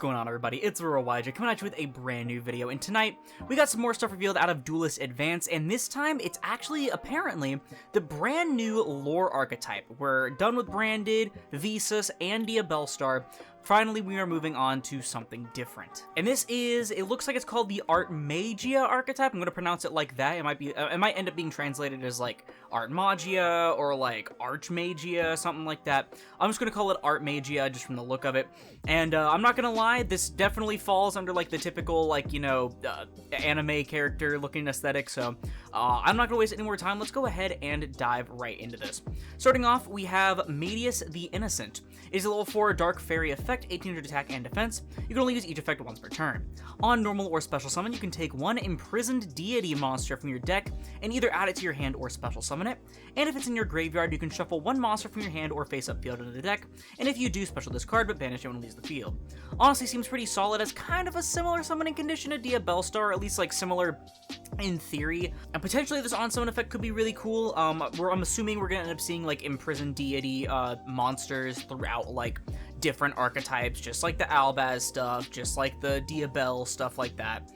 going on, everybody? It's Aurora coming at you with a brand new video, and tonight we got some more stuff revealed out of Duelist Advance, and this time it's actually apparently the brand new lore archetype. We're done with Branded, Visas, and Diabellstar. Finally, we are moving on to something different. And this is, it looks like it's called the Art Magia archetype. I'm going to pronounce it like that. It might end up being translated as like Art Magia or like Archmegia, something like that. I'm just going to call it Art Magia just from the look of it. And I'm not going to lie, this definitely falls under like the typical like, you know, anime character looking aesthetic. So I'm not going to waste any more time. Let's go ahead and dive right into this. Starting off, we have Medius the Innocent. It is a level 4 Dark Fairy effect, 1800 attack and defense. You can only use each effect once per turn. On normal or special summon, you can take one imprisoned deity monster from your deck and either add it to your hand or special summon it. And if it's in your graveyard, you can shuffle one monster from your hand or face up field into the deck. And if you do, special discard but banish it when it leaves the field. Honestly, seems pretty solid as kind of a similar summoning condition to Diabellstar, at least like similar in theory, and potentially this on-summon effect could be really cool. I'm assuming we're gonna end up seeing like imprisoned deity monsters throughout like different archetypes, just like the Albaz stuff, just like the Diabell, stuff like that.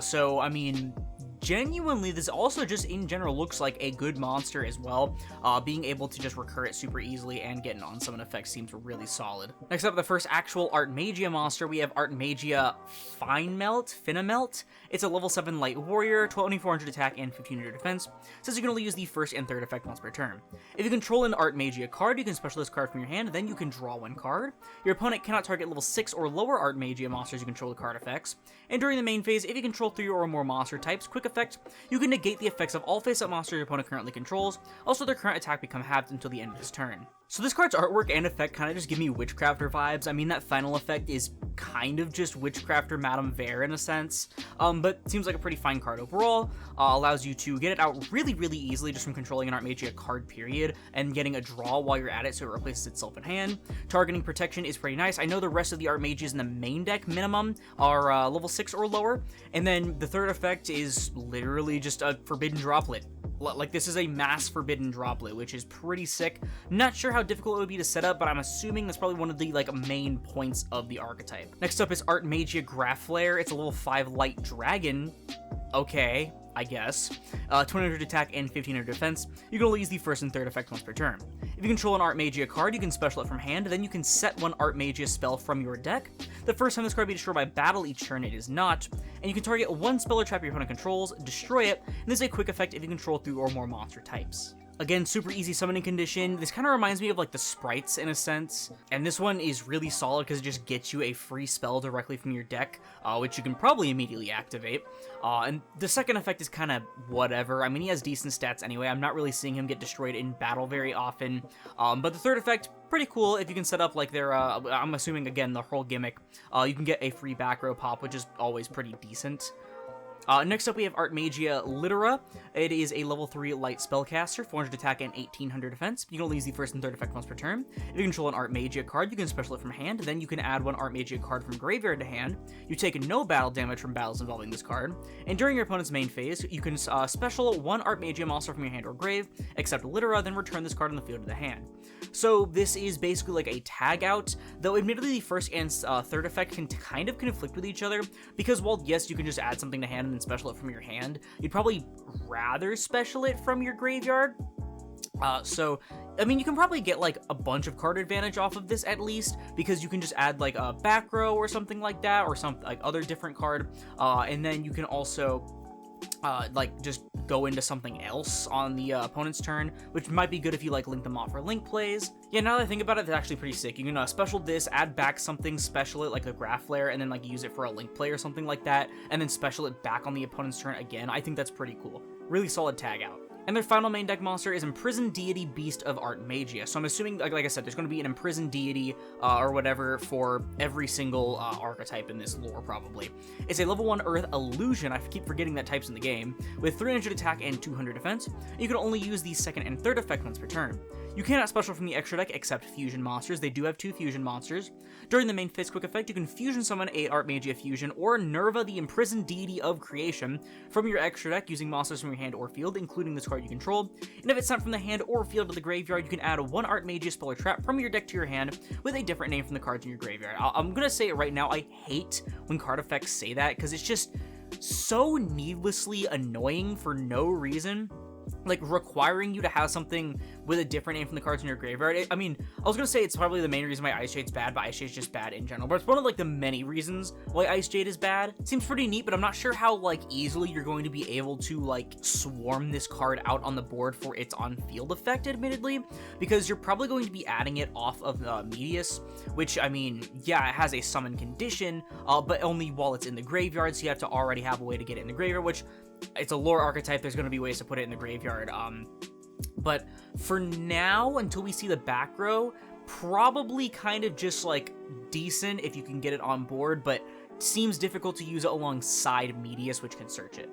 So I mean, genuinely, this also just in general looks like a good monster as well. Being able to just recur it super easily and get an on-summon effect seems really solid. Next up, the first actual Art Magia monster, we have Art Magia Finamelt. It's a level 7 light warrior, 2400 attack and 1500 defense. Says you can only use the first and third effect once per turn. If you control an Art Magia card, you can special this card from your hand, then you can draw one card. Your opponent cannot target level 6 or lower Art Magia monsters you control the card effects. And during the main phase, if you control 3 or more monster types, quick effect, you can negate the effects of all face-up monsters your opponent currently controls. Also, their current attack become halved until the end of this turn. So this card's artwork and effect kind of just give me Witchcrafter vibes. I mean, that final effect is kind of just Witchcrafter Madame Vare in a sense, but seems like a pretty fine card overall. Allows you to get it out really easily just from controlling an Art Magia card period and getting a draw while you're at it so it replaces itself in hand. Targeting protection is pretty nice. I know the rest of the Art Magias in the main deck minimum are level 6 or lower, and then the third effect is literally just a forbidden droplet. Like, this is a mass forbidden droplet, which is pretty sick. Not sure how difficult it would be to set up, but I'm assuming that's probably one of the like main points of the archetype. Next up is Art Magia Graflare. It's a level 5 light dragon. Okay, I guess. 200 attack and 1500 defense. You can only use the first and third effect once per turn. If you control an Art Magia card, you can special it from hand, then you can set one Art Magia spell from your deck. The first time this card be destroyed by battle each turn, it is not. And you can target one spell or trap your opponent controls, destroy it, and this is a quick effect if you control 3 or more monster types. Again, super easy summoning condition. This kind of reminds me of like the sprites in a sense. And this one is really solid because it just gets you a free spell directly from your deck, which you can probably immediately activate. And the second effect is kind of whatever. I mean, he has decent stats anyway. I'm not really seeing him get destroyed in battle very often. But the third effect, pretty cool if you can set up like their, I'm assuming again, the whole gimmick. You can get a free back row pop, which is always pretty decent. Next up, we have Art Magia Litera. It is a level 3 light spellcaster, 400 attack and 1800 defense. You can only use the first and third effect once per turn. If you control an Art Magia card, you can special it from hand, then you can add one Art Magia card from graveyard to hand. You take no battle damage from battles involving this card, and during your opponent's main phase, you can special one Art Magia monster from your hand or grave, except Litera, then return this card on the field to the hand. So this is basically like a tag out, though admittedly the first and third effect can kind of conflict with each other, because while yes, you can just add something to hand and special it from your hand, you'd probably rather special it from your graveyard. So, I mean, you can probably get like a bunch of card advantage off of this at least, because you can just add like a back row or something like that, or some like other different card, and then you can also like just go into something else on the opponent's turn, which might be good if you like link them off for link plays. Yeah, now that I think about it, it's actually pretty sick. You can special this, add back something, special it like the Graflare, and then like use it for a link play or something like that, and then special it back on the opponent's turn again. I think that's pretty cool. Really solid tag out. And their final main deck monster is Imprisoned Deity Beast of Art Magia. So I'm assuming, like I said, there's going to be an Imprisoned Deity or whatever for every single archetype in this lore, probably. It's a level 1 Earth Illusion, I keep forgetting that type's in the game, with 300 attack and 200 defense. You can only use the second and third effect once per turn. You cannot special from the extra deck except fusion monsters. They do have 2 fusion monsters. During the main phase quick effect, you can fusion summon a Art Magia fusion or Nerva the Imprisoned Deity of Creation from your extra deck using monsters from your hand or field, including this card you control, and if it's sent from the hand or field to the graveyard, you can add one Art Magia spell or trap from your deck to your hand with a different name from the cards in your graveyard. I'm gonna say it right now, I hate when card effects say that, because it's just so needlessly annoying for no reason. Like, requiring you to have something with a different name from the cards in your graveyard. I mean, I was gonna say it's probably the main reason why Ice Jade's bad, but Ice Jade's just bad in general. But it's one of, like, the many reasons why Ice Jade is bad. It seems pretty neat, but I'm not sure how, like, easily you're going to be able to, like, swarm this card out on the board for its on-field effect, admittedly, because you're probably going to be adding it off of Medius, which, I mean, yeah, it has a summon condition, but only while it's in the graveyard, so you have to already have a way to get it in the graveyard, which... It's a lore archetype, there's going to be ways to put it in the graveyard, but for now, until we see the back row, probably kind of just, like, decent if you can get it on board, but seems difficult to use it alongside Medius, which can search it.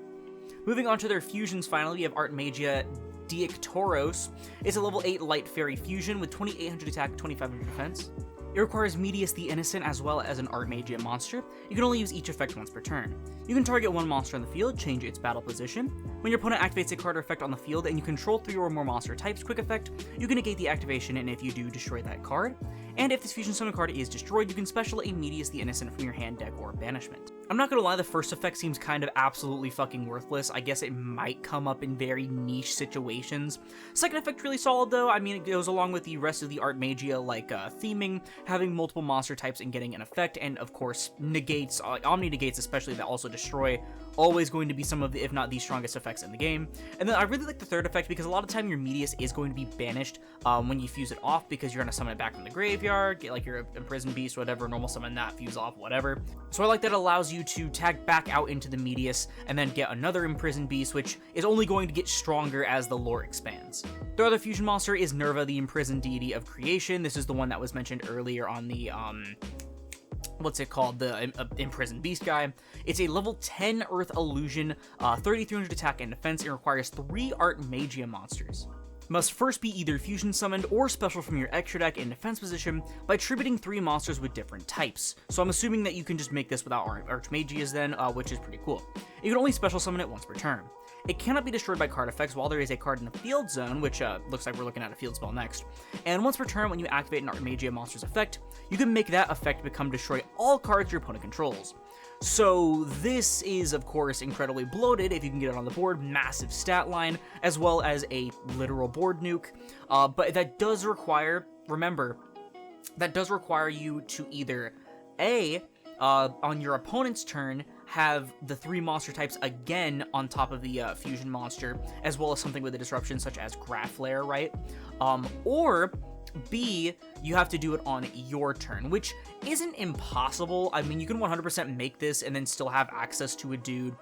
Moving on to their fusions, finally, we have Art Magia Diectoros. It's a level 8 Light Fairy fusion with 2800 attack, 2500 defense. It requires Medius the Innocent as well as an Art Magia monster. You can only use each effect once per turn. You can target one monster on the field, change its battle position. When your opponent activates a card or effect on the field and you control 3 or more monster types, quick effect, you can negate the activation, and if you do, destroy that card. And if this fusion summon card is destroyed, you can special a Medius the Innocent from your hand, deck, or banishment. I'm not gonna lie, the first effect seems kind of absolutely fucking worthless. I guess it might come up in very niche situations. Second effect really solid though. I mean, it goes along with the rest of the Art Magia like theming, having multiple monster types and getting an effect, and of course negates, Omni negates especially, that also destroy, always going to be some of the, if not the strongest effects in the game. And then I really like the third effect because a lot of time your Medius is going to be banished when you fuse it off, because you're gonna summon it back from the graveyard, get like your imprisoned beast, whatever, normal summon that, fuse off, whatever. So I like that it allows you to tag back out into the Medius and then get another imprisoned beast, which is only going to get stronger as the lore expands. The other fusion monster is Nerva, the imprisoned deity of creation. This is the one that was mentioned earlier on the what's it called, the imprisoned beast guy. It's a level 10 Earth illusion, 3300 attack and defense. It requires 3 Art Magia monsters. Must first be either fusion summoned or special from your extra deck in defense position by attributing 3 monsters with different types. So I'm assuming that you can just make this without Archmagias then, which is pretty cool. You can only special summon it once per turn. It cannot be destroyed by card effects while there is a card in the field zone, which looks like we're looking at a field spell next. And once per turn, when you activate an Art Magia monster's effect, you can make that effect become destroy all cards your opponent controls. So this is, of course, incredibly bloated if you can get it on the board, massive stat line, as well as a literal board nuke, but that does require, remember, that does require you to either A, on your opponent's turn, have the 3 monster types again on top of the fusion monster, as well as something with a disruption such as Graflair, right? Or B, you have to do it on your turn, which isn't impossible. I mean, you can 100% make this and then still have access to a dude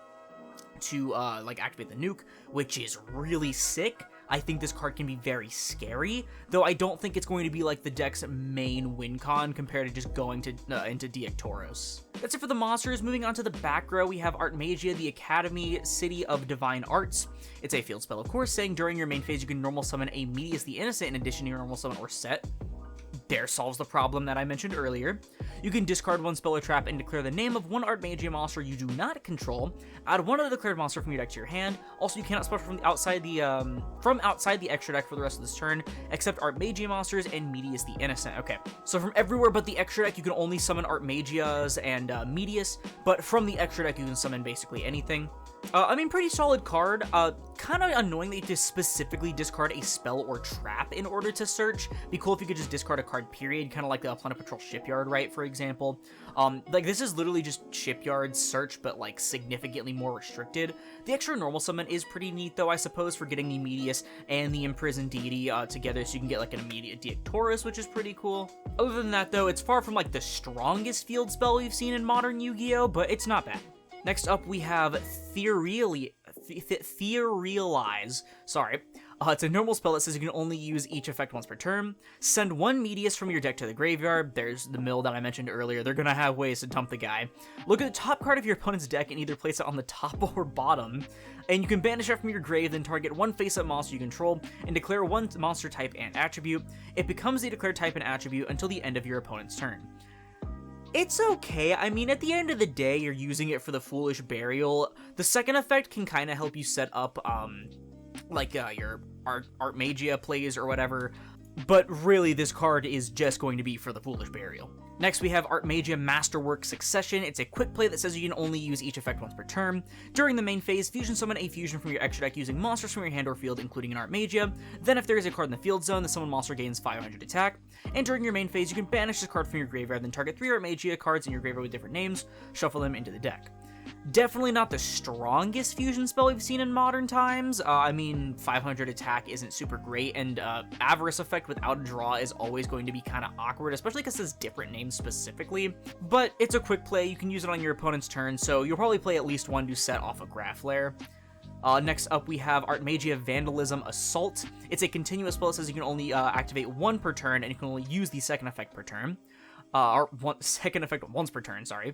to like activate the nuke, which is really sick. I think this card can be very scary, though I don't think it's going to be like the deck's main win con compared to just going to into Diectoros. That's it for the monsters. Moving on to the back row, we have Art Magia, the Academy City of Divine Arts. It's a field spell, of course, saying during your main phase you can normal summon a Medius the Innocent in addition to your normal summon or set. There solves the problem that I mentioned earlier. You can discard 1 spell or trap and declare the name of 1 Art Magia monster you do not control. Add 1 other declared monster from your deck to your hand. Also, you cannot special from outside the extra deck for the rest of this turn, except Art Magia monsters and Medius the Innocent. Okay, so from everywhere but the extra deck, you can only summon Art Magias and Medius, but from the extra deck, you can summon basically anything. I mean, pretty solid card. Kind of annoying that you have to specifically discard a spell or trap in order to search. Be cool if you could just discard a card, period, kind of like the Planet Patrol Shipyard, right, for example. Like, this is literally just Shipyard search, but, like, significantly more restricted. The extra normal summon is pretty neat, though, I suppose, for getting the Medius and the Imprisoned Deity together, so you can get, like, an immediate Diectoros, which is pretty cool. Other than that, though, it's far from, like, the strongest field spell we've seen in modern Yu-Gi-Oh!, but it's not bad. Next up, we have Theorialize. Sorry. It's a normal spell that says you can only use each effect once per turn. Send 1 Medius from your deck to the graveyard. There's the mill that I mentioned earlier. They're gonna have ways to dump the guy. Look at the top card of your opponent's deck and either place it on the top or bottom. And you can banish it from your grave, then target 1 face-up monster you control, and declare 1 monster type and attribute. It becomes the declared type and attribute until the end of your opponent's turn. It's okay. I mean, at the end of the day, you're using it for the Foolish Burial. The second effect can kind of help you set up, like your Artmegia plays or whatever, but really this card is just going to be for the Foolish Burial. Next, we have Artmegia Masterwork Succession. It's a quick play that says you can only use each effect once per turn. During the main phase, fusion summon a fusion from your extra deck using monsters from your hand or field, including an Artmegia. Then, if there is a card in the field zone, the summoned monster gains 500 attack. And during your main phase, you can banish this card from your graveyard, then target 3 Artmegia cards in your graveyard with different names, shuffle them into the deck. Definitely not the strongest fusion spell we've seen in modern times. I mean, 500 attack isn't super great, and Avarice effect without a draw is always going to be kind of awkward, especially because it's different names specifically. But it's a quick play, you can use it on your opponent's turn, so you'll probably play at least one to set off a Graflair. Next up, we have Artmegia Vandalism Assault. It's a continuous spell that says you can only activate one per turn, and you can only use the second effect per turn. Second effect once per turn, sorry.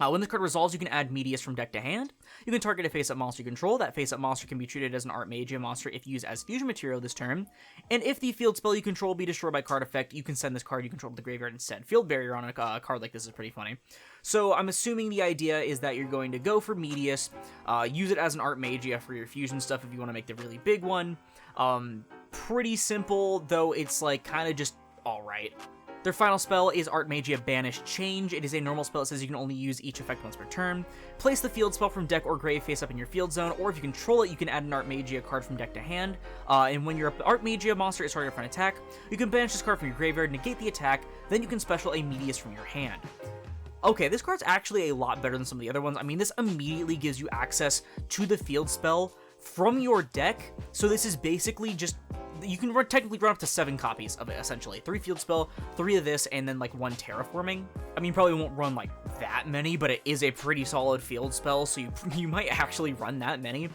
When this card resolves, you can add Medius from deck to hand. You can target a face-up monster you control. That face-up monster can be treated as an Artmegia monster if used as fusion material this turn. And if the field spell you control be destroyed by card effect, you can send this card you control to the graveyard instead. Field Barrier on a card like this is pretty funny. So I'm assuming the idea is that you're going to go for Medius, use it as an Artmegia for your fusion stuff if you want to make the really big one. Pretty simple, though it's like kind of just alright. Their final spell is Artmegia Banish Change. It is a normal spell that says you can only use each effect once per turn. Place the field spell from deck or grave face up in your field zone, or if you control it, you can add an Artmegia card from deck to hand. And when your Artmegia monster is targeted for an attack, you can banish this card from your graveyard, negate the attack, then you can special a Medius from your hand. Okay, this card's actually a lot better than some of the other ones. I mean, this immediately gives you access to the field spell from your deck, so this is basically just... You can technically run up to 7 copies of it, essentially. 3 field spell, 3 of this, and then like 1 terraforming. I mean, probably won't run like that many, but it is a pretty solid field spell, so you might actually run that many.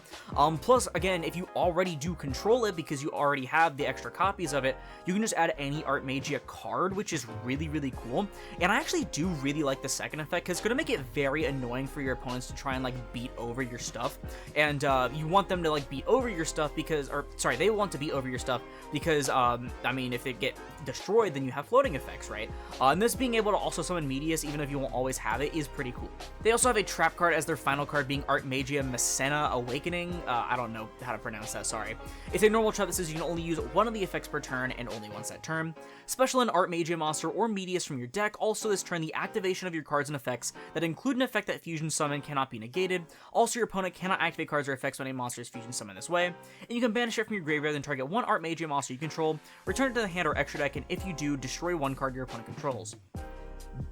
Plus, again, if you already do control it because you already have the extra copies of it, you can just add any Artmegia card, which is really, really cool. And I actually do really like the second effect, because it's going to make it very annoying for your opponents to try and like beat over your stuff. And you want them to like beat over your stuff because, or sorry, they want to beat over your stuff because, I mean, if they get destroyed, then you have floating effects, right? And this being able to also summon Medius, even if you won't always have it, is pretty cool. They also have a trap card as their final card, being Artmegia Messena Awakening. I don't know how to pronounce that, sorry. It's a normal trap that says you can only use one of the effects per turn and only once that turn. Special an Artmegia monster or Medius from your deck. Also this turn, the activation of your cards and effects that include an effect that fusion summon cannot be negated. Also, your opponent cannot activate cards or effects when a monster is fusion summoned this way. And you can banish it from your graveyard, then target 1 Artmegia monster you control, return it to the hand or extra deck, and if you do, destroy 1 card your opponent controls.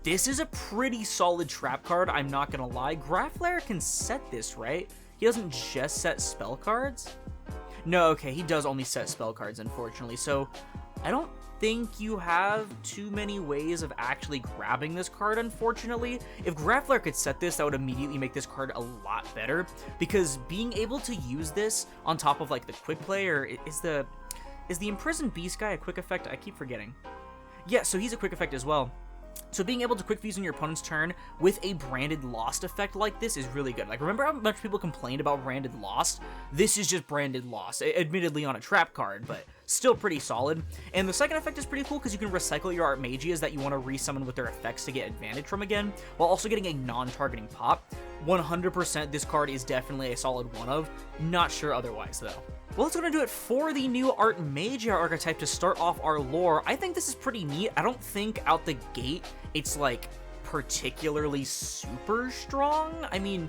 This is a pretty solid trap card, I'm not gonna lie. Graflair can set this, right? He doesn't just set spell cards? No, okay, he does only set spell cards, unfortunately, so I don't think you have too many ways of actually grabbing this card, unfortunately. If Graflair could set this, that would immediately make this card a lot better, because being able to use this on top of like the quick play, or is the Imprisoned Beast guy a quick effect? I keep forgetting. Yeah, so he's a quick effect as well. So being able to quick fuse on your opponent's turn with a branded Lost effect like this is really good. Like, remember how much people complained about branded Lost? This is just branded Lost, admittedly on a trap card, but still pretty solid. And the second effect is pretty cool because you can recycle your Artmegias that you want to resummon with their effects to get advantage from again, while also getting a non-targeting pop. 100% this card is definitely a solid one of. Not sure otherwise, though. Well, that's going to do it for the new Artmegia archetype to start off our lore. I think this is pretty neat. I don't think out the gate it's, like, particularly super strong. I mean,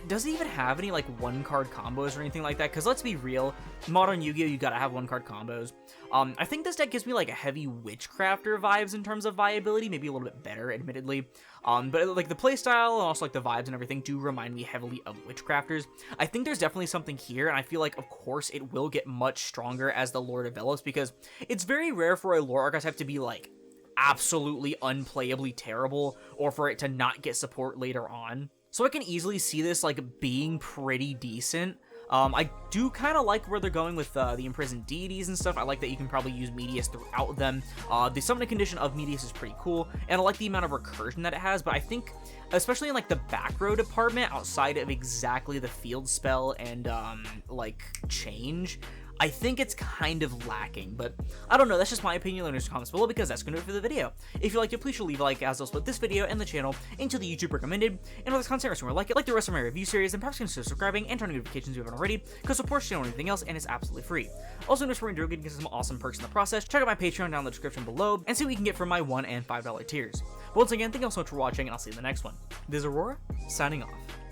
does it even have any, like, one-card combos or anything like that? Because let's be real, modern Yu-Gi-Oh! You gotta have one-card combos. I think this deck gives me, like, a heavy Witchcrafter vibes in terms of viability. Maybe a little bit better, admittedly. But, like, the playstyle and also, like, the vibes and everything do remind me heavily of Witchcrafters. I think there's definitely something here, and I feel like, of course, it will get much stronger as the lore develops, because it's very rare for a lore archetype to be, like, absolutely unplayably terrible, or for it to not get support later on. So I can easily see this, like, being pretty decent. I do kind of like where they're going with the Imprisoned Deities and stuff. I like that you can probably use Medius throughout them. The summoning condition of Medius is pretty cool, and I like the amount of recursion that it has, but I think, especially in, like, the back row department, outside of exactly the field spell and, like, change, I think it's kind of lacking, but I don't know, that's just my opinion. Let me know in the comments below, because that's going to do it for the video. If you liked it, please leave a like, as I'll split this video and the channel into the YouTube recommended, and all this content or like it, like the rest of my review series, and perhaps consider subscribing and turning notifications if you haven't already, because support the channel or anything else, and it's absolutely free. Also, notice we're getting some awesome perks in the process. Check out my Patreon down in the description below, and see what you can get from my $1 and $5 tiers. But once again, thank you all so much for watching, and I'll see you in the next one. This is Aurora, signing off.